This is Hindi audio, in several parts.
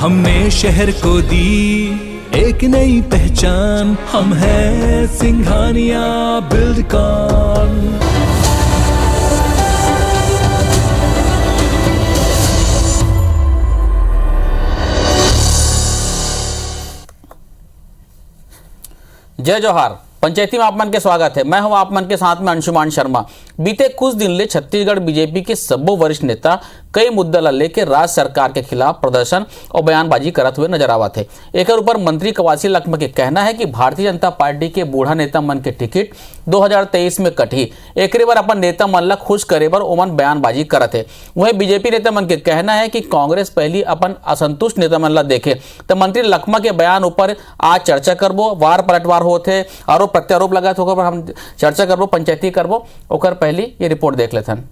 हमने शहर को दी एक नई पहचान, हम हैं सिंघानिया बिल्डकॉन। जय जोहार। पंचायती में आप मन के स्वागत है। मैं हूं आप मन के साथ में अंशुमान शर्मा। बीते कुछ दिन ले छत्तीसगढ़ बीजेपी के सब्बो वरिष्ठ नेता कई मुद्दा ला लेके राज्य सरकार के खिलाफ प्रदर्शन और बयानबाजी करत हुए नजर आवत है। एक ऊपर मंत्री कवासी लखमा के कहना है कि भारतीय जनता पार्टी के बूढ़ा नेता मन के टिकट 2023 में कटही, एक बार अपन नेता मन ला खुश करे बर ओमन बयानबाजी करत है। वहीं बीजेपी नेता मन के कहना है कि कांग्रेस पहली अपन असंतुष्ट नेता मन ला देखे। तो मंत्री लखमा के बयान ऊपर आज चर्चा करबो, वार पलटवार होते, आरोप प्रत्यारोप लगा तो हम चर्चा करबो, पंचायती करबो। ओकर पहली ये रिपोर्ट देख लेथन।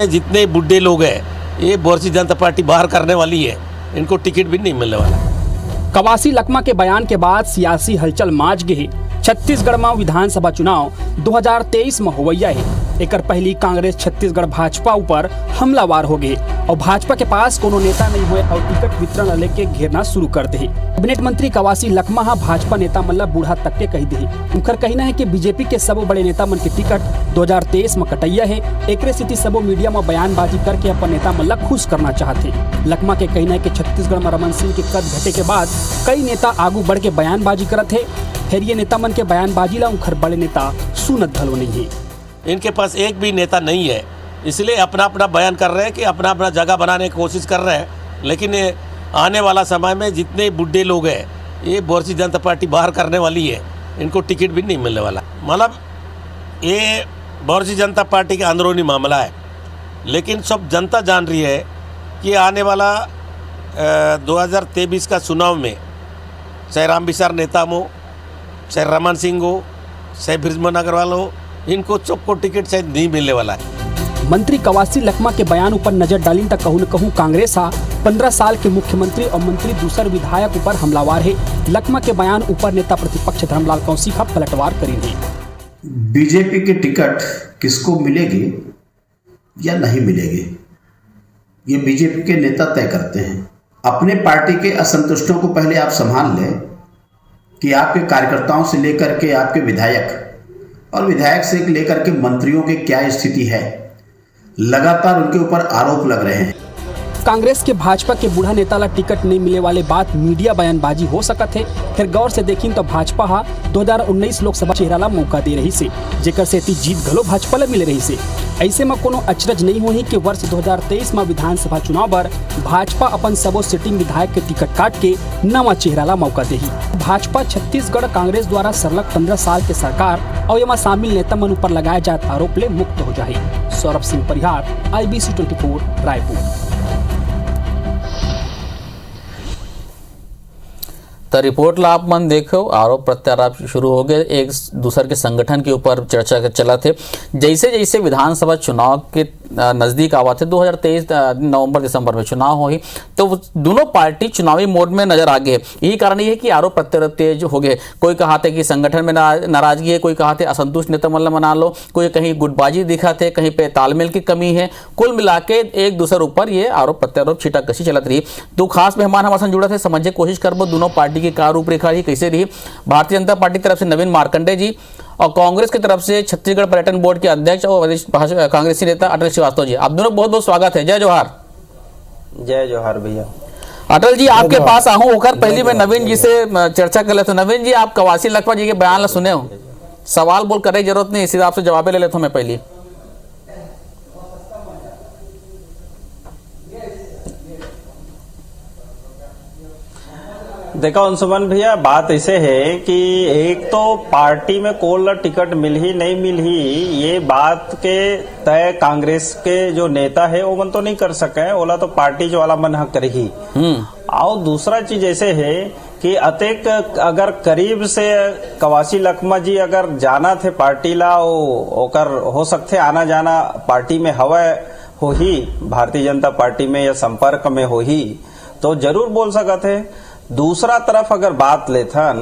जितने बुढ़े लोग हैं ये भारतीय जनता पार्टी बाहर करने वाली है, इनको टिकट भी नहीं मिलने वाला। कवासी लखमा के बयान के बाद सियासी हलचल माज गई। छत्तीसगढ़ में विधानसभा चुनाव 2023 में होवैया है। एक पहली कांग्रेस छत्तीसगढ़ भाजपा ऊपर हमलावार हो गए और भाजपा के पास कोनो नेता नहीं हुए और टिकट वितरण लेके घेरना शुरू कर दे। कैबिनेट मंत्री कवासी लखमा भाजपा नेता मल्ला बूढ़ा तक के कही दे। उनका कहना है कि बीजेपी के सबो बड़े नेता मन के टिकट 2023 में कटैया है। एक स्थिति सबो मीडिया में बयानबाजी करके अपन नेता मल्ला खुश करना चाहते। लखमा के कहना है कि छत्तीसगढ़ में रमन सिंह के कद घटे के बाद कई नेता आगू बढ़ के बयानबाजी करत है। फिर ये नेता मन के बयानबाजी ला उनकर बड़े नेता सुनत धलो नहीं है। इनके पास एक भी नेता नहीं है, इसलिए अपना अपना बयान कर रहे हैं कि अपना अपना जगह बनाने की कोशिश कर रहे हैं। लेकिन आने वाला समय में जितने बुढ़े लोग हैं ये भारतीय जनता पार्टी बाहर करने वाली है, इनको टिकट भी नहीं मिलने वाला। मतलब ये भारतीय जनता पार्टी का अंदरूनी मामला है, लेकिन सब जनता जान रही है कि आने वाला 2023 का चुनाव में चाहे रामविचार नेता हो, चाहे रमन सिंह हो, चाहे बृजमोहन अग्रवाल हो, इनको सबको टिकट शायद नहीं मिलने वाला है। मंत्री कवासी लखमा के बयान ऊपर नजर डाली तक कहूँ न कहूँ कांग्रेस 15 साल के मुख्यमंत्री और मंत्री दूसर विधायक ऊपर हमलावार है। लखमा के बयान ऊपर नेता प्रतिपक्ष धर्मलाल कौशिक पलटवार करेंगे। बीजेपी की टिकट किसको मिलेगी या नहीं मिलेगी ये बीजेपी के नेता तय करते हैं। अपने पार्टी के असंतुष्टों को पहले आप संभाल लें कि आपके कार्यकर्ताओं से लेकर के आपके विधायक और विधायक से लेकर के मंत्रियों की क्या स्थिति है। लगातार उनके ऊपर आरोप लग रहे हैं। कांग्रेस के भाजपा के बूढ़ा नेता ला टिकट नहीं मिले वाले बात मीडिया बयानबाजी हो सकत है। फिर गौर से देखी तो भाजपा 2019 लोकसभा चेहरा ला मौका दे रही से, जेकर से जीत घलो भाजपा ला मिले रही से। ऐसे में कोनो अचरज नहीं होही कि वर्ष 2023 में विधानसभा चुनाव पर भाजपा अपन सबो सिटिंग विधायक के टिकट काट के नवा चेहरा ला मौका देही। भाजपा छत्तीसगढ़ कांग्रेस द्वारा सरलग 15 साल के सरकार और एमा शामिल नेता मन ऊपर लगाए जात आरोप ले मुक्त हो जाए। सौरभ सिंह परिहार, IBC 24 रायपुर। तो रिपोर्ट ला आप मन देखो, आरोप प्रत्यारोप शुरू हो गए, एक दूसर के संगठन के ऊपर चर्चा चला थे। जैसे जैसे विधानसभा चुनाव के नज़दीक आवा थे, 2023 नवंबर दिसंबर में चुनाव हुई, तो दोनों पार्टी चुनावी मोड में नजर आ गए। यही कारण ये है कि आरोप प्रत्यारोप तेज हो गए। कोई कहा थे कि संगठन में नाराजगी है, कोई कहा थे असंतुष्ट नेता मतलब मना लो, कोई कहीं गुटबाजी दिखा थे, कहीं पे तालमेल की कमी है। कुल मिला के एक दूसरे ऊपर ये आरोप प्रत्यारोप छीटाकशी चलत रही। तो खास मेहमान हमारे साथ जुड़ा थे, समझे कोशिश करबो दोनों पार्टी की क्या रूपरेखा रही, कैसे रही। भारतीय जनता पार्टी की तरफ से नवीन मार्कंडे जी और कांग्रेस की तरफ से छत्तीसगढ़ पर्यटन बोर्ड के अध्यक्ष और वरिष्ठ कांग्रेसी नेता अटल श्रीवास्तव जी, आप दोनों बहुत बहुत स्वागत है। जय जोहार। जय जोहार भैया। अटल जी आपके पास आहूं होकर पहले मैं नवीन जी से चर्चा कर लेता हूं। नवीन जी, आप कवासी लखमा जी के बयान सुने हो, सवाल बोल करने की जरूरत नहीं, इसी आपसे जवाब ले लेता हूं मैं पहले। देखो अंशुमन भैया, बात ऐसे है कि एक तो पार्टी में कौन टिकट मिल ही नहीं मिल ही, ये बात के तय कांग्रेस के जो नेता है वो मन तो नहीं कर सके, ओला तो पार्टी जो वाला मन हक करेगी। और दूसरा चीज ऐसे है कि अतेक अगर करीब से कवासी लखमा जी अगर जाना थे पार्टी ला, ओकर हो सकते आना जाना पार्टी में हवा हो ही, भारतीय जनता पार्टी में या संपर्क में हो ही, तो जरूर बोल सकते है। दूसरा तरफ अगर बात लेथन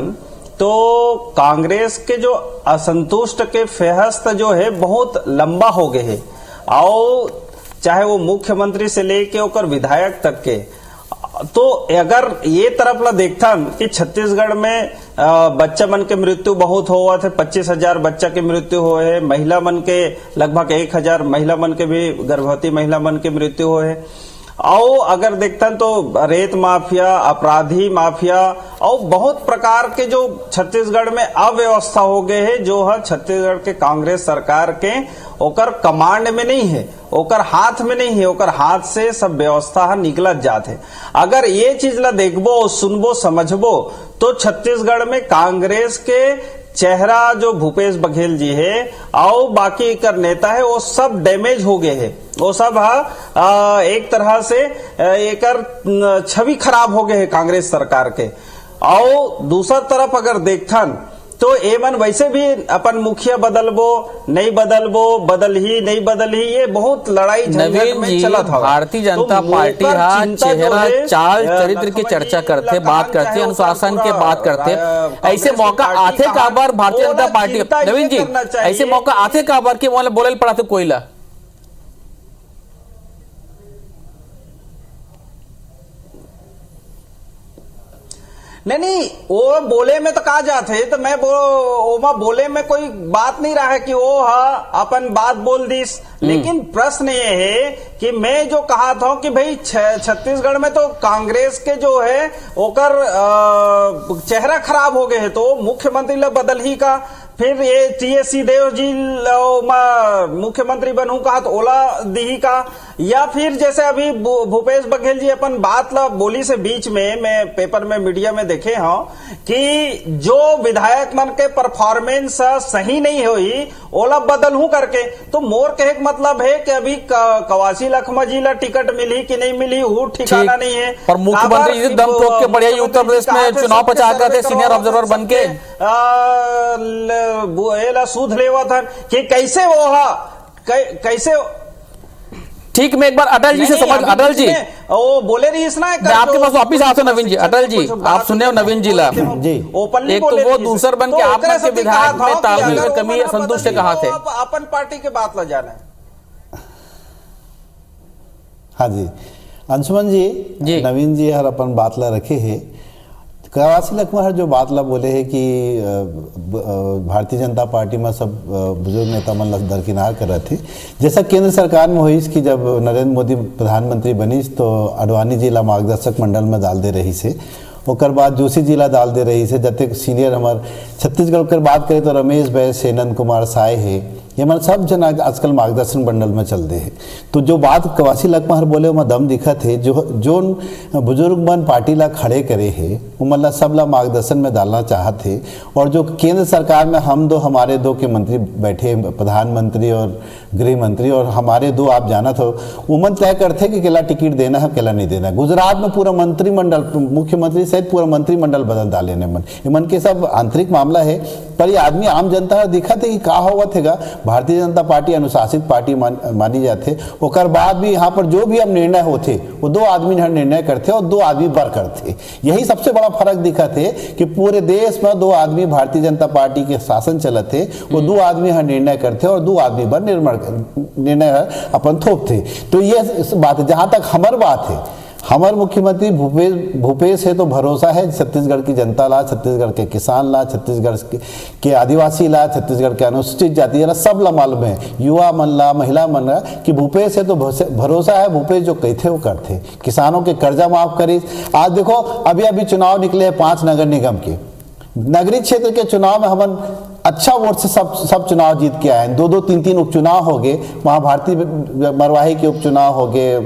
तो कांग्रेस के जो असंतुष्ट के फेहस्त जो है बहुत लंबा हो गए है। और चाहे वो मुख्यमंत्री से लेके होकर विधायक तक के। तो अगर ये तरफ ला देखता कि छत्तीसगढ़ में बच्चा मन के मृत्यु बहुत हुआ थे, 25,000 बच्चा के मृत्यु हुए है, महिला मन के लगभग 1,000 महिला मन के भी, गर्भवती महिला मन के मृत्यु हुए है। और अगर देखते हैं तो रेत माफिया, अपराधी माफिया और बहुत प्रकार के जो छत्तीसगढ़ में अव्यवस्था हो गए है, जो है छत्तीसगढ़ के कांग्रेस सरकार के ओकर कमांड में नहीं है, ओकर हाथ में नहीं है, ओकर हाथ से सब व्यवस्था निकलत जाते। अगर ये चीज ला देखबो, सुनबो, समझबो तो छत्तीसगढ़ में कांग्रेस के चेहरा जो भूपेश बघेल जी है और बाकी एक नेता है वो सब डैमेज हो गए है, वो सब एक तरह से एक छवि खराब हो गए है कांग्रेस सरकार के। और दूसरा तरफ अगर देखथन तो एमन वैसे भी अपन मुखिया बदलबो नहीं बदलबो, बदल ही नहीं बदल ही, ये बहुत लड़ाई झंझट में चला था। भारतीय जनता पार्टी हा चेहरा, चाल, चरित्र की चर्चा करते, बात करते, अनुशासन के बात करते। ऐसे मौका आते का बार भारतीय जनता पार्टी, नवीन जी ऐसे मौका आते का बार की बोले पड़ा तो कोयला नहीं, वो बोले में तो कहा जाते तो मैं ओमा बोले में कोई बात नहीं रहा है कि वो अपन बात बोल दीस। लेकिन प्रश्न ये है कि मैं जो कहा था कि भाई छत्तीसगढ़ में तो कांग्रेस के जो है ओकर चेहरा खराब हो गए है, तो मुख्यमंत्री लोग बदल ही का, फिर ये टीएस सिंहदेव जी मुख्यमंत्री बनू कहा तो ओला दी का, या फिर जैसे अभी भूपेश बघेल जी अपन बात ला बोली से बीच में मैं पेपर में मीडिया में देखे हूं कि जो विधायक मन के परफॉर्मेंस सही नहीं हुई ओला बदल हूं करके। तो मोर कहे मतलब है कि अभी कवासी लखमा जी ला टिकट मिली कि नहीं मिली वो ठिकाना नहीं है। और मुख्यमंत्री जी दम तोड़ के बढ़िया उत्तर प्रदेश में चुनाव प्रचार करते, सीनियर ऑब्जर्वर बन के सूद लेवा था कि कैसे वो कैसे। ठीक, मैं एक बार अटल जी से समझ, अटल जी वो बोले रही इसना मैं आपके पास वापिस आता हूँ। नवीन जी, अटल जी आप सुने हो नवीन जी ला जी, एक तो वो दूसर बन के आप के विधायक में तालमेल में कमी या संतुष्ट से कहा थे, अपन पार्टी के बात ला जाना है। हाँ जी, अंशुमन जी, नवीन जी हर अपन बात ला रखे है। कवासी लखमा जो बात ला बोले है कि भारतीय जनता पार्टी में सब बुजुर्ग नेता मन दरकिनार कर रहे थे। जैसा केंद्र सरकार में हुई कि जब नरेंद्र मोदी प्रधानमंत्री बनी तो अडवाणी जी ला मार्गदर्शक मंडल में डाल दे रही से, ओकर बाद जोशी जी ला डाल दे रही से, जब सीनियर हमार छत्तीसगढ़ कर बात करें तो रमेश बैस, हेमंत कुमार साय है, ये मन सब जन आजकल मार्गदर्शन मंडल में चल दे है। तो जो बात कवासी लखमा बोले वो दम दिखत है, जो बुजुर्ग मन पार्टी ला खड़े करे है वो मतलब सब ला मार्गदर्शन में डालना चाहते। और जो केंद्र सरकार में हम दो हमारे दो के मंत्री बैठे, प्रधानमंत्री और गृह मंत्री, और हमारे दो आप जाना था वो मन तय करते कि केला टिकट देना है केला नहीं देना। गुजरात में पूरा मंत्रिमंडल, मुख्यमंत्री सहित पूरा मंत्रिमंडल बदल डाले ने मन, ये मन के सब आंतरिक मामला है। पर ये आदमी आम जनता दिखा थे कि का हुआ थेगा। भारतीय जनता पार्टी अनुशासित पार्टी मानी जाते, ओकर बाद भी यहाँ पर जो भी अब निर्णय होते वो दो आदमी निर्णय करते और दो आदमी बर करते। यही सबसे बड़ा फर्क दिखा थे कि पूरे देश में दो आदमी भारतीय जनता पार्टी के शासन चलते, वो दो आदमी यहाँ निर्णय करते और दो आदमी पर निर्णय अपन थोपते। तो ये बात है। जहाँ तक हमार बात है, हमारे मुख्यमंत्री भूपेश है तो भरोसा है छत्तीसगढ़ की जनता ला, छत्तीसगढ़ के किसान ला, छत्तीसगढ़ के आदिवासी ला, छत्तीसगढ़ के अनुसूचित जाति ला, सब ला मालूम है, युवा मन ला, महिला मन ला कि भूपेश है तो भरोसा है। भूपेश जो कहते वो करते, किसानों के कर्जा माफ करी। आज देखो अभी चुनाव निकले हैं 5 नगर निगम के, नगरीय क्षेत्र के चुनाव में हम अच्छा वोट से सब चुनाव जीत के आए। 2-2, 3-3 उपचुनाव हो गए, वहाँ भारतीय मरवाही के उपचुनाव हो गए,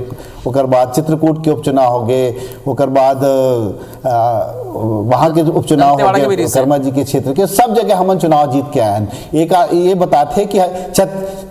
ओकर बाद चित्रकूट के उपचुनाव हो गए, ओकर बाद वहाँ के उपचुनाव हो गए, कर्मा जी के क्षेत्र के, सब जगह हम चुनाव जीत के आए हैं। एक ये बताते कि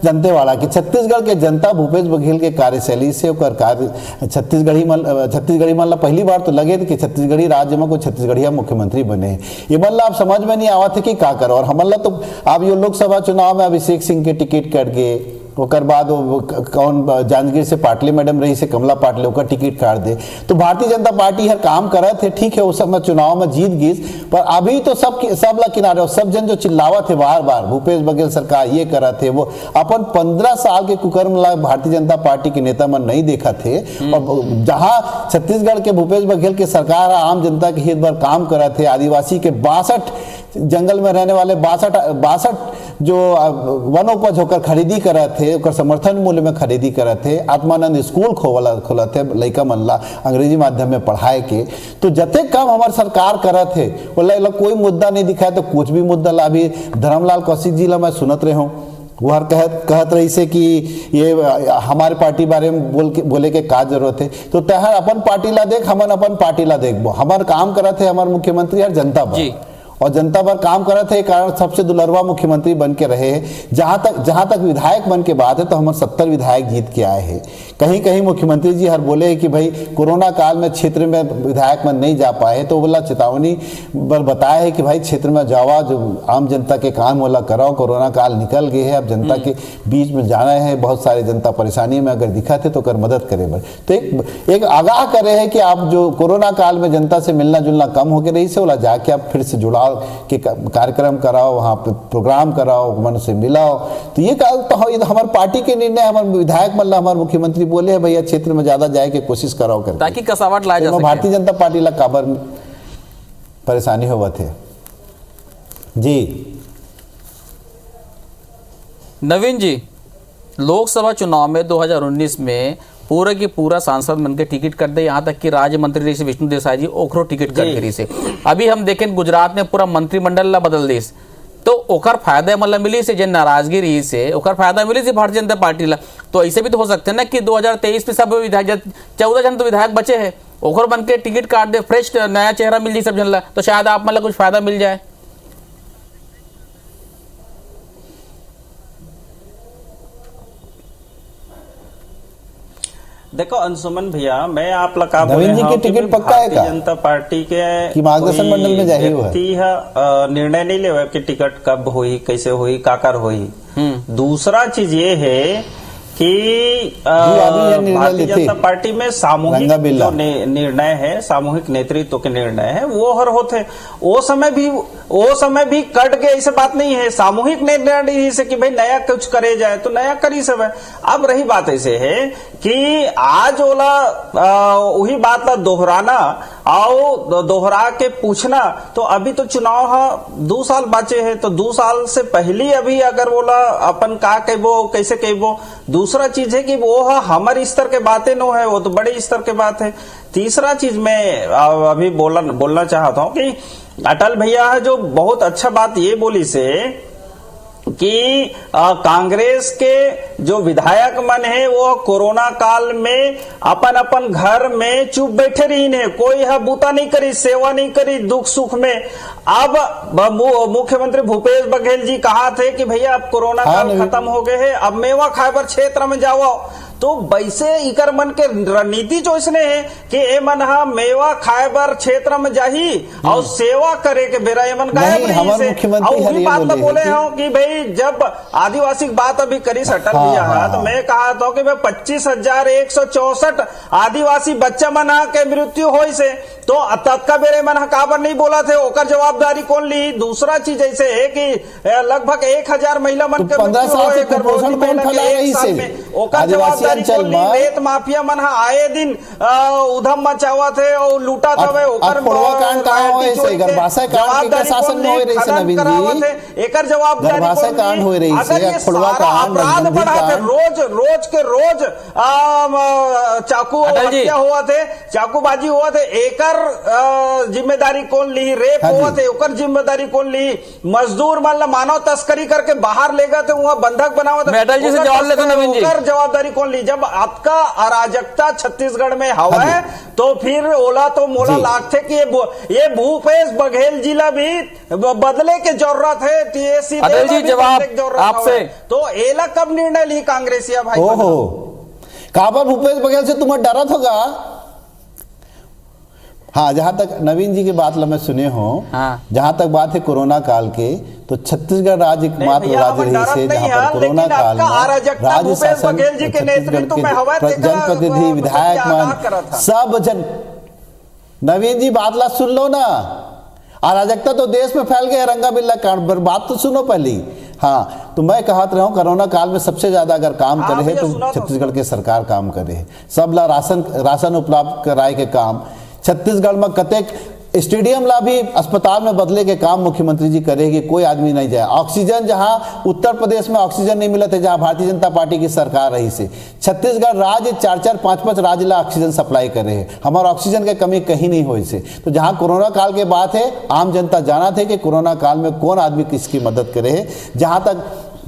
दंतेवाड़ा की छत्तीसगढ़ के जनता भूपेश बघेल के कार्यशैली से ओकर कार्य छत्तीसगढ़ी मन पहली बार तो लगे थे कि छत्तीसगढ़ी राज्य में कोई छत्तीसगढ़िया मुख्यमंत्री बने। ये मतलब आप समझ में नहीं आवा थे कि का करो। और हमला तो अब ये लोकसभा चुनाव में अभिषेक सिंह के टिकट कट गए, ओकर बाद वो कौन जांजगीर से पाटली मैडम रही से कमला पाटले ओकर टिकट काट दे। तो भारतीय जनता पार्टी हर काम करे थे, ठीक है, उस समय चुनाव में जीत गई, पर अभी तो सब ला किनारे, सब जन जो चिल्लावा थे बार बार भूपेश बघेल सरकार ये करा थे, वो अपन 15 साल के कुकर्म ला भारतीय जनता पार्टी के नेता मन नहीं देखा थे। और जहां छत्तीसगढ़ के भूपेश बघेल की सरकार आम जनता के हित पर काम करा थे, आदिवासी के 62 जंगल में रहने वाले 62 जो वनोपज होकर खरीदी करा थे, ओकर समर्थन मूल्य में खरीदी करा थे, आत्मानंद स्कूल खोला थे लइका मन ला अंग्रेजी माध्यम में पढ़ाए के। तो जते कम हमार सरकार करा थे वो कोई मुद्दा नहीं दिखाया, तो कुछ भी मुद्दा ला। अभी धर्मलाल कौशिक जी ला मैं सुनत रहे हूँ, वो हर कहत रही से कि ये हमारे पार्टी बारे में बोले के का जरूरत है। तो तहर अपन पार्टी ला देख, हमन अपन पार्टी ला देखबो, हमार काम करा थे हमारे मुख्यमंत्री हर जनता पर, और जनता पर काम कर रहे थे, कारण सबसे दुलरवा मुख्यमंत्री बन के रहे हैं। जहां तक विधायक बन के बात है तो हम 70 विधायक जीत के आए हैं। कहीं कहीं मुख्यमंत्री जी हर बोले कि भाई कोरोना काल में क्षेत्र में विधायक मन नहीं जा पाए, तो बोला चेतावनी पर बताया है कि भाई क्षेत्र में जावा, जो आम जनता के काम वाला कराओ, कोरोना काल निकल गए है, अब जनता के बीच में जाना है, बहुत सारे जनता परेशानी में अगर दिखा थे तो कर मदद करे बर। तो एक आगाह करे है कि आप जो कोरोना काल में जनता से मिलना जुलना कम हो गया रही से, बोला जाके आप फिर से जुड़ाव के कार्यक्रम कराओ, वहाँ पे प्रोग्राम कराओ, मन से मिलाओ। तो ये हमारे पार्टी के निर्णय, हमारे विधायक मतलब हमारे मुख्यमंत्री बोले हैं भैया क्षेत्र में ज्यादा जाए के कोशिश कराओ करके, ताकि कसावट लाया जा सके। भारतीय जनता पार्टी ला काबर परेशानी होवा थे जी। नवीन जी, लोकसभा चुनाव में 2019 में पूरा की पूरा सांसद मन के टिकट कर दे, यहाँ तक कि राज्य मंत्री रही से विष्णु देसाई जी ओखरो टिकट कर रही से। अभी हम देखें गुजरात में पूरा मंत्रिमंडल ला बदल दी, तो ओकर फायदा मतलब मिली से, जन नाराजगी रही से ओकर फायदा मिली से भारतीय जनता पार्टी ला। तो ऐसे भी तो हो सकते हैं ना कि 2023 में सब विधायक 14 जन तो विधायक बचे हैं, ओखर बन के टिकट काट दे, फ्रेश नया चेहरा मिल जाए सब जन ला, तो शायद आप मतलब कुछ फायदा मिल जाए। देखो अंशुमन भैया, मैं आप लगा नवीन जी की टिकट पक्का है का? जनता पार्टी के मार्गदर्शन मंडल में जाही हुआ निर्णय नहीं ले कि टिकट कब हुई, कैसे हुई, काकर हुई। दूसरा चीज ये है कि भारतीय जनता पार्टी में सामूहिक जो निर्णय है, सामूहिक नेतृत्व के निर्णय है, वो हर होते। वो समय भी कट गए, ऐसे बात नहीं है। सामूहिक निर्णय से कि भाई नया कुछ करे जाए तो नया करी सब है। अब रही बात ऐसे है कि आज ओला वही बात ला दोहराना और दोहरा के पूछना, तो अभी तो चुनाव 2 साल बचे हैं, तो 2 साल से पहले अभी अगर बोला अपन का कहबो, कैसे कहबो। दूसरा चीज है कि वो हमारे स्तर के बातें नो है, वो तो बड़े स्तर के बात है। तीसरा चीज मैं अभी बोलना चाहता हूं कि अटल भैया जो बहुत अच्छा बात ये बोली से कि कांग्रेस के जो विधायक मन है वो कोरोना काल में अपन घर में चुप बैठे रही ने, कोई है बूता नहीं करी, सेवा नहीं करी दुख सुख में। अब मुख्यमंत्री भूपेश बघेल जी कहा थे कि भैया अब कोरोना काल खत्म हो गए है, अब मेवा खाए पर क्षेत्र में जाओ। तो वैसे इकर मन के रणनीति जो इसने है कि ए मन मेवा खाए बर क्षेत्र में जाही और सेवा करे के बेरा ए मन गायब रही से। और वही बात तो बोले हो कि भाई जब आदिवासी बात अभी करी अटल भैया तो मैं कहा था कि भाई 25,164 आदिवासी बच्चा मन के मृत्यु हो से, तो तत्का बेरे मन काबर नहीं बोला थे, ओकर जवाबदारी कौन ली। दूसरा चीज ऐसे है कि लगभग 1000 महिला मन के मृत्यु हो, ओकर जवाबदारी रेत माफिया मन आए दिन उधम मचावा थे और लूटा था, एकर जवाबदारी अपराध बढ़ा थे, रोज के रोज चाकू हत्या हुआ थे, चाकूबाजी हुआ थे, एकर जिम्मेदारी कौन ली। रेप हुआ थे, ओकर जिम्मेदारी कौन ली। मजदूर मान मानव तस्करी करके बाहर ले गए थे, वहां बंधक बनावा था, ओकर जवाबदारी कौन ली। जब आपका अराजकता छत्तीसगढ़ में हवा है तो फिर ओला तो मोला लागते कि ये भूपेश बघेल जिला भी बदले के जरूरत है। अटल जी जवाब आपसे, तो एला कब निर्णय ली कांग्रेसिया भाई? काबर भूपेश बघेल से तुम्हें डरत होगा? हाँ, जहाँ तक नवीन जी की बात मैं सुने हो, हाँ। जहाँ तक बात है कोरोना काल के, तो छत्तीसगढ़ राज्य एकमात्र राज्य रही से जहाँ पर कोरोना काल में राज्य शासन छत्तीसगढ़ के जनप्रतिनिधि, विधायक मन सब जन, नवीन जी बात ला सुन लो ना, अराजकता तो देश में फैल गया, रंगा बिल्ला कांड, बात तो सुनो पहले। हाँ, तो मैं कहत रहा हूँ कोरोना काल में सबसे ज्यादा अगर काम करे है तो छत्तीसगढ़ के सरकार काम करे है, सब ला राशन उपलब्ध कराए के काम। छत्तीसगढ़ में कतेक स्टेडियम ला भी अस्पताल में बदले के काम मुख्यमंत्री जी करेगी, कोई आदमी नहीं जाए। ऑक्सीजन जहां उत्तर प्रदेश में ऑक्सीजन नहीं मिला था, जहां भारतीय जनता पार्टी की सरकार रही से, छत्तीसगढ़ राज्य 4-4, 5-5 राज्य ला ऑक्सीजन सप्लाई कर रहे हैं, हमारा ऑक्सीजन की कमी कहीं नहीं हुई से। तो जहां कोरोना काल के बात है, आम जनता जाना थे कि कोरोना काल में कौन आदमी किसकी मदद करे है। जहां तक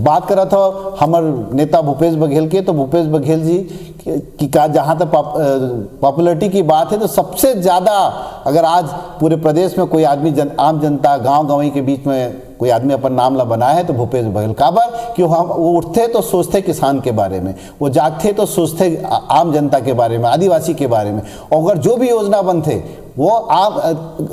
बात करा था हमारे नेता भूपेश बघेल के, तो भूपेश बघेल जी की का जहाँ तक पॉपुलरिटी की बात है, तो सबसे ज़्यादा अगर आज पूरे प्रदेश में कोई आदमी आम जनता गांव-गांवी के बीच में कोई आदमी अपन नाम ला बनाया है तो भूपेश बघेल। काबर कि वो उठते तो सोचते किसान के बारे में, वो जागते तो सोचते आम जनता के बारे में, आदिवासी के बारे में, और अगर जो भी योजना बनते वो आम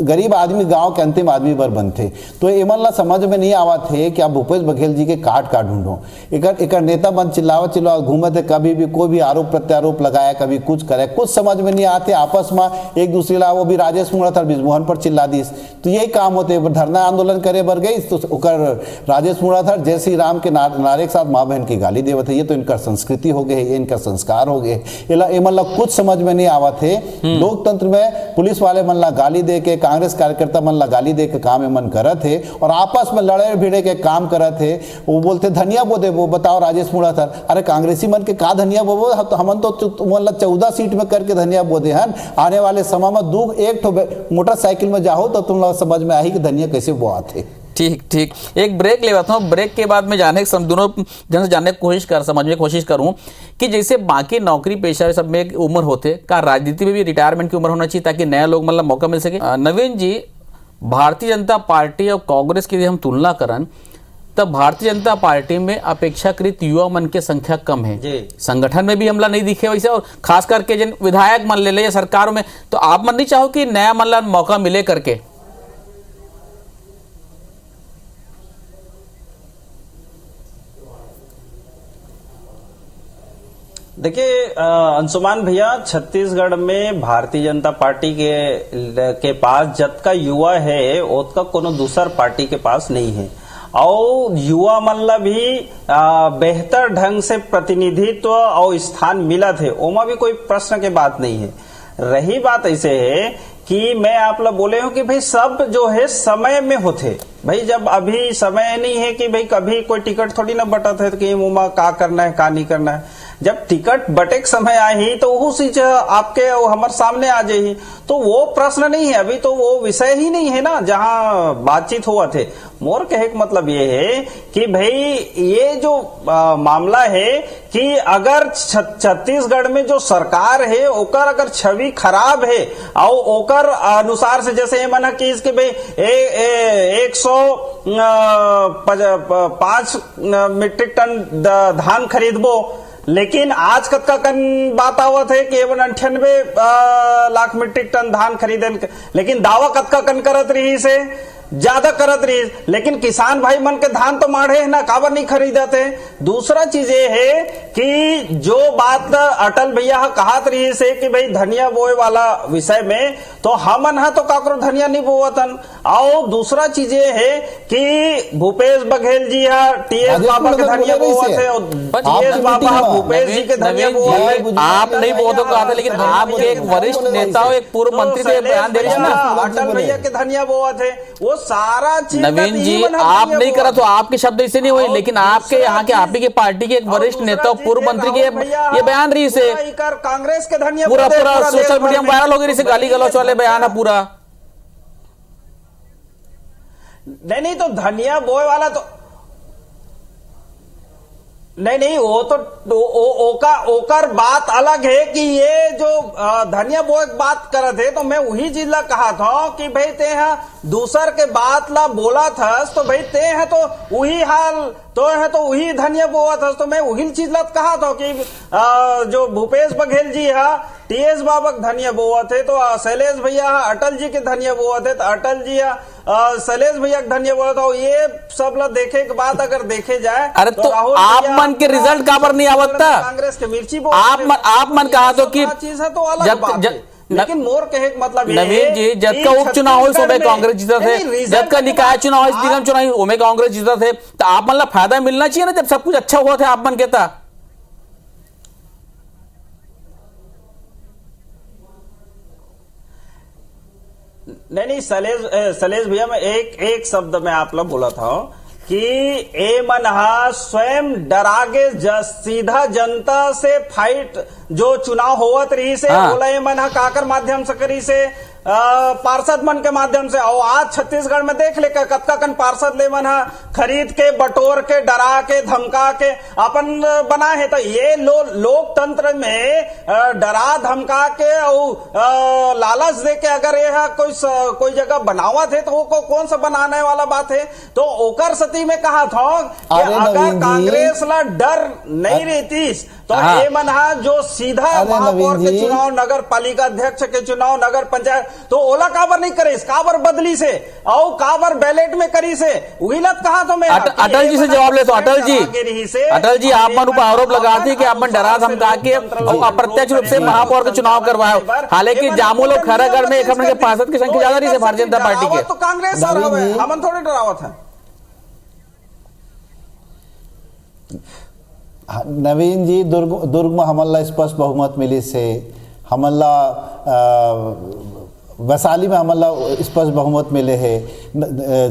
गरीब आदमी, गांव के अंतिम आदमी पर बनते। तो एमन ला समझ में नहीं आवा थे कि आप भूपेश बघेल जी के काट ढूंढो। एक नेता बन चिल्लावा घूमत है, कभी भी कोई भी आरोप प्रत्यारोप लगाया, कभी कुछ करे, कुछ समझ में नहीं आते, आपस में एक दूसरे ला, वो भी राजेश मुड़ाथर बिजमोहन पर चिल्ला दीस। तो यही काम होते, धरना आंदोलन करे बर गई तो उकर राजेश मुड़ाथर जय श्री राम के नारे के साथ माँ बहन की गाली देवत है। ये तो इनका संस्कृति हो गए, ये इनका संस्कार हो गए। एमन ला कुछ समझ में नहीं आवा थे। लोकतंत्र में पुलिस वाले मन ला गाली दे के, कांग्रेस कार्यकर्ता मन ला गाली दे के काम मन करत है, और आपस में लड़े भिड़े के काम करत है। वो बोलते धनिया बोदे, वो बताओ राजेश मुड़ाथर, अरे कांग्रेसी मन के का धनिया बोबो, हमन तो तुमन ला 14 सीट में करके धनिया बोदे हन। आने वाले समय में एक मोटरसाइकिल में जाओ तो तुम लोग समझ में आई कि धनिया कैसे बोआते। ठीक, एक ब्रेक ले लेता हूँ। ब्रेक के बाद में दोनों जन से जानने की समझने की कोशिश करूँ कि जैसे बाकी नौकरी पेशा सब में एक उम्र होते, का राजनीति में भी रिटायरमेंट की उम्र होना चाहिए ताकि नया लोग मतलब मौका मिल सके। नवीन जी, भारतीय जनता पार्टी और कांग्रेस की हम तुलना करन तब भारतीय जनता पार्टी में अपेक्षाकृत युवा मन की संख्या कम है, संगठन में भी हमला नहीं दिखे वैसे, और खास करके जिन विधायक मन ले या सरकारों में, तो आप मन नहीं चाहो कि नया मन ला मौका मिले करके? देखिए अंशुमान भैया, छत्तीसगढ़ में भारतीय जनता पार्टी के पास जत का युवा है उसका कोनो दूसर पार्टी के पास नहीं है, और युवा मन ला भी बेहतर ढंग से प्रतिनिधित्व और स्थान मिला थे, ओमा भी कोई प्रश्न के बात नहीं है। रही बात ऐसे है कि मैं आप लोग बोले हो कि भाई सब जो है समय में होते भाई, जब अभी समय नहीं है कि भाई कभी कोई टिकट थोड़ी ना बटत है कि मुमा का करना है का नहीं करना है। जब टिकट बटे समय आई तो वो चीज आपके हमारे सामने आ जाए, तो वो प्रश्न नहीं है, अभी तो वो विषय ही नहीं है ना जहां बातचीत हुआ थे। मोर कहे का मतलब ये है कि भाई ये जो मामला है कि अगर छत्तीसगढ़ में जो सरकार है ओकर अगर छवि खराब है और ओकर अनुसार से, जैसे मन की इसके भाई 105 मीट्रिक टन धान खरीदबो, लेकिन आज कतका कन बात आवत है कि 98 लाख मीट्रिक टन धान खरीदे, लेकिन दावा कतका कन करत रही से ज्यादा करत रही, लेकिन किसान भाई मन के धान तो माढ़े है ना, काबर नहीं खरीदते। दूसरा चीज ये है कि जो बात अटल भैया कहत रही से कि भाई धनिया बोए वाला विषय में, तो हमन तो काकरो धनिया नहीं बोवतन। और दूसरा चीज ये है कि भूपेश बघेल जी टीएस बाबा के धनिया बोवत है, और टीएस बाबा भूपेश जी के धनिया बोवत। आप नहीं बोलो कहा था, लेकिन आपके एक वरिष्ठ नेता और एक पूर्व मंत्री से बयान दे रहे हैं अटल भैया के धनिया बोवत है, वो सारा चीज। नवीन जी, आप नहीं करा तो आपके शब्द ऐसे नहीं हुए, लेकिन आपके यहाँ के आप ही के पार्टी के एक वरिष्ठ नेता पूर्व मंत्री के ये बयान रही से कांग्रेस के धनिया पूरा सोशल मीडिया में वायरल हो गई, गाली गलौच वाले बयान है पूरा। नहीं तो धनिया बोए वाला तो नहीं, वो तो ओकर बात अलग है कि ये जो धनिया बोए बात करत है, तो मैं वही चीज ला कहा था कि भाई ते दूसर के बात ला बोला था तो भाई ते है तो वही हाल तो है तो वही धन्य बोआ था। तो मैं वही चीज लत कहा था कि जो भूपेश बघेल जी है टीएस बाबक धन्य बोआ थे, तो शैलेश भैया अटल जी के धन्य बोआ थे, तो अटल जी शैलेश भैया के धन्य बोआ था। ये सब ला देखे के बाद अगर देखे जाए अरे तो आप मन के रिजल्ट काबर नहीं आवता? कांग्रेस के मिर्ची आप मन कहा तो कि चीज है तो अलग बात है। लेकिन मोर कहे मतलब नवीन जी जब का उपचुनाव हो उसमें कांग्रेस जीता थे, जब का निकाय चुनाव हो निगम चुनाव उसमें कांग्रेस जीता थे, तो आप मतलब फायदा मिलना चाहिए ना जब सब कुछ अच्छा हुआ था आप मन कहता। नहीं सलेश भैया मैं एक शब्द में आप लोग बोला था कि ए मनहा स्वयं डरागे सीधा जनता से फाइट जो चुनाव होवत रही से बोला ए मनहा काकर माध्यम से करी से पार्षद मन के माध्यम से। और आज छत्तीसगढ़ में देख ले कतका कन पार्षद ले मन खरीद के बटोर के डरा के धमका के अपन बना है। तो ये लोकतंत्र में डरा धमका के और लालच दे के अगर यह कोई जगह बनावा थे तो वो कौन सा बनाने वाला बात है। तो ओकर सती में कहा था कि अगर कांग्रेस ला डर नहीं रहती तो ये मनहा जो सीधा महापौर के चुनाव, नगर पालिका अध्यक्ष के चुनाव, नगर पंचायत तो ओला काबर नहीं करे, काबर बदली से और काबर बैलेट में करी से वही लत कहा। तो मैं अटल जी से जवाब ले तो अटल जी आप मन ऊपर आरोप लगाते कि आप मन डरा धमका के अप्रत्यक्ष रूप से महापौर का चुनाव करवाए। हालांकि जामुल और खैरागढ़ में एक अपने पार्षद की संख्या ज्यादा रही है भारतीय जनता पार्टी के। तो कांग्रेस हमन थोड़े डरावत है। नवीन जी दुर्ग में हमला स्पष्ट बहुमत मिली से, हमला वैशाली में हमला स्पष्ट बहुमत मिले है,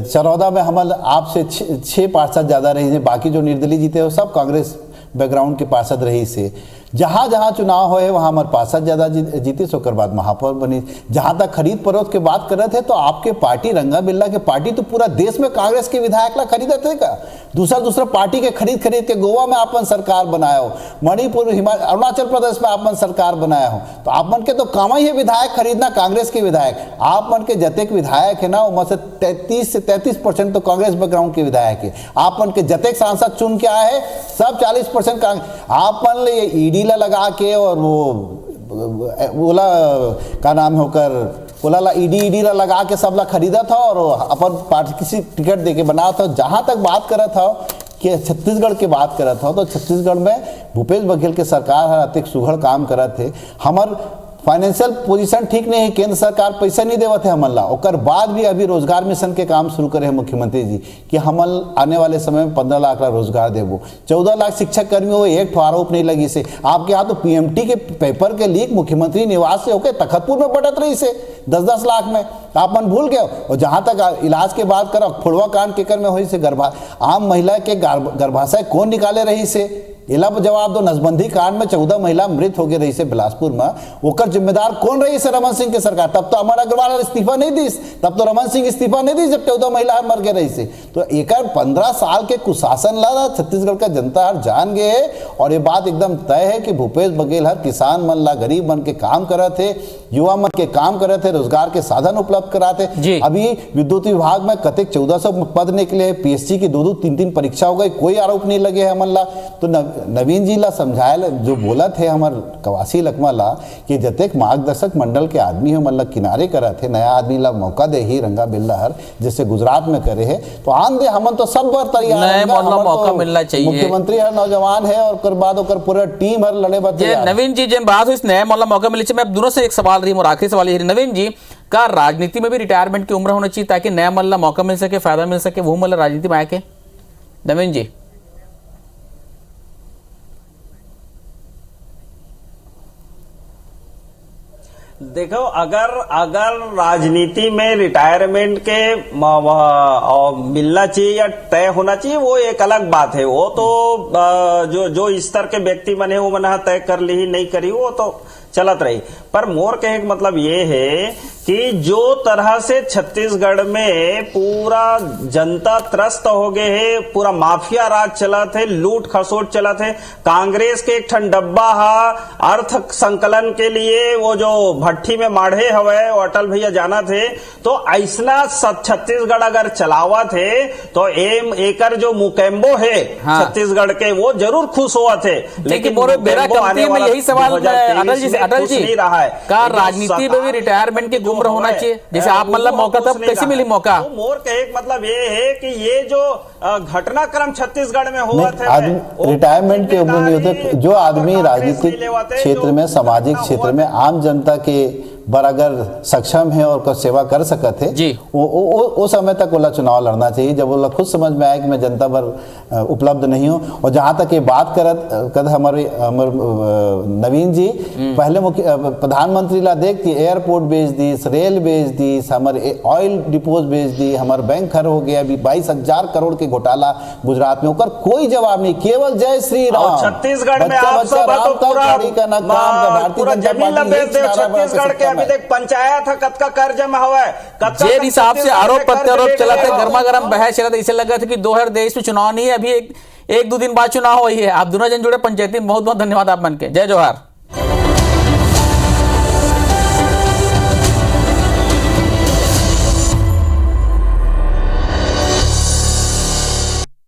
चरौदा में हमला आपसे 6 पार्षद ज़्यादा रही है, बाकी जो निर्दलीय जीते वो सब कांग्रेस बैकग्राउंड के पार्षद रही से। जहाँ जहाँ चुनाव होए वहाँ हमारे पार्षद ज़्यादा जीते सोकर बाद महापौर बनी। जहाँ तक खरीद फरोख्त की बात कर रहे थे तो आपके पार्टी रंगा बिल्ला के पार्टी तो पूरा देश में कांग्रेस के विधायक ला खरीदे थे का, दूसरा पार्टी के खरीद के गोवा में आपन सरकार बनाया हो, मणिपुर अरुणाचल प्रदेश में आपन सरकार बनाया हो। तो आप मन के तो काम ही है विधायक खरीदना, कांग्रेस के विधायक। आप मन के जतेक विधायक है ना वो से 33 से 33% तो कांग्रेस बैकग्राउंड के विधायक है। आप मन के जतेक सांसद चुन के आए है सब 40% आप मन ले ईडी ला लगा के और वो का नाम होकर बोला ला ईडी ला लगा के सब ला खरीदा था और अपन पार्टी किसी टिकट देके बनाया था। जहां तक बात कर रहा था कि छत्तीसगढ़ की बात कर रहा था तो छत्तीसगढ़ में भूपेश बघेल के सरकार हर अतिक सुघड़ काम कर रहे थे। हमार फाइनेंशियल पोजीशन ठीक नहीं है, केंद्र सरकार पैसा नहीं देवत है हमला। ओकर बाद भी अभी रोजगार मिशन के काम शुरू करे हैं मुख्यमंत्री जी कि हमल आने वाले समय में 15 लाख का रोजगार देवो, 14 लाख शिक्षक कर्मी हो, एक आरोप नहीं लगी से। आपके यहाँ तो पीएमटी के पेपर के लीक मुख्यमंत्री निवास से होकर तखतपुर में बटत रही से 10-10 लाख में आप मन भूल गए। और जहां तक इलाज के बात करो फुड़वा कांड के कर में हुई से आम महिला के गर्भाशय कौन निकाले रही से इला जवाब दो। नसबंदी कांड में 14 महिला मृत हो गई रही से बिलासपुर में, ओकर जिम्मेदार कौन रही से? रमन सिंह के सरकार। तब तो अमर अग्रवाल इस्तीफा नहीं दी, तब तो रमन सिंह इस्तीफा नहीं दी जब 14 महिला मर गए रही से। तो एक 15 साल के कुशासन ला छत्तीसगढ़ का जनता हर जान गए है। और ये बात एकदम तय है कि भूपेश बघेल हर किसान मन ला गरीब मन के काम करे थे, युवा मन के काम करे थे, रोजगार के साधन उपलब्ध कराते। अभी विद्युत विभाग में कतेक 1400 पद निकले, पीएससी की 2-3 परीक्षा हो गई, कोई आरोप नहीं लगे है हमन ला। तो नवीन जी ला समझाए जो बोला थे हमार कवासी लकमा ला कि जतेक मार्गदर्शक मंडल के आदमी है मतलब किनारे करा थे, नया आदमी ला मौका दे ही रंगा बिल्ला हर जैसे गुजरात में करे है तो आन दे हमन तो सब बार तैयार मौका मिलना चाहिए। मुख्यमंत्री हर नौजवान है और बाद पूरा टीम हर लड़े बात। नवीन जी जब बात हुई इस नया मौका मिले, मैं दोनों से एक सवाल रही और आखिरी सवाल ये नवीन जी का राजनीति में भी रिटायरमेंट की उम्र होना चाहिए ताकि नया मल्ला मौका मिल सके, फायदा मिल सके, वो मल्ला राजनीति में आके? नवीन जी देखो अगर राजनीति में रिटायरमेंट के मिलना चाहिए या तय होना चाहिए वो एक अलग बात है। वो तो जो स्तर के व्यक्ति बने वो मना तय कर ली नहीं करी वो तो चलत रही। पर मोर कहे का मतलब ये है कि जो तरह से छत्तीसगढ़ में पूरा जनता त्रस्त हो गए है, पूरा माफिया राज चला थे, लूट खसोट चला थे, कांग्रेस के एक ठन डब्बा हा अर्थ संकलन के लिए वो जो भट्टी में माढ़े हवे वो अटल भैया जाना थे, तो ऐसना छत्तीसगढ़ अगर चलावा थे तो एकर जो मुकेम्बो है हाँ। छत्तीसगढ़ के वो जरूर खुश हुआ थे। लेकिन मेरा कंपनी में यही सवाल अटल जी नहीं रहा है का राजनीति में भी रिटायरमेंट के गुम्र होना चाहिए, जैसे आप मतलब मौका तब कैसे मिली मौका? तो मोर कहे मतलब ये है कि ये जो घटनाक्रम छत्तीसगढ़ में हुआ था, रिटायरमेंट के उम्र नहीं होते। जो आदमी राजनीतिक क्षेत्र में, सामाजिक क्षेत्र में आम जनता के बर अगर सक्षम है और सेवा कर सकते है, वो समय तक ओला चुनाव लड़ना चाहिए, जब ओला खुद समझ में आए कि मैं जनता पर उपलब्ध नहीं हूँ। और जहां तक ये बात करत हमारे नवीन जी पहले प्रधानमंत्री ला देख कि एयरपोर्ट बेच दी, रेल बेच दी, हमारे ऑयल डिपोज बेच दी, हमारे बैंक खर हो गया, अभी 22,000 करोड़ के घोटाला गुजरात में होकर कोई जवाब नहीं, केवल जय श्री राम। छत्तीसगढ़ में आप सब छत्तीसगढ़ के अभी तक पंचायत है कतका कर्ज में हवा है, जे हिसाब से आरोप प्रत्यारोप चला था, गर्मा गर्म बहस चला था, इसे लगा था कि 2023 में चुनाव नहीं है, अभी एक दो दिन बाद चुनाव हुई है। आप दोनों जन जुड़े पंचायती, बहुत बहुत धन्यवाद आप मन के। जय जोहार।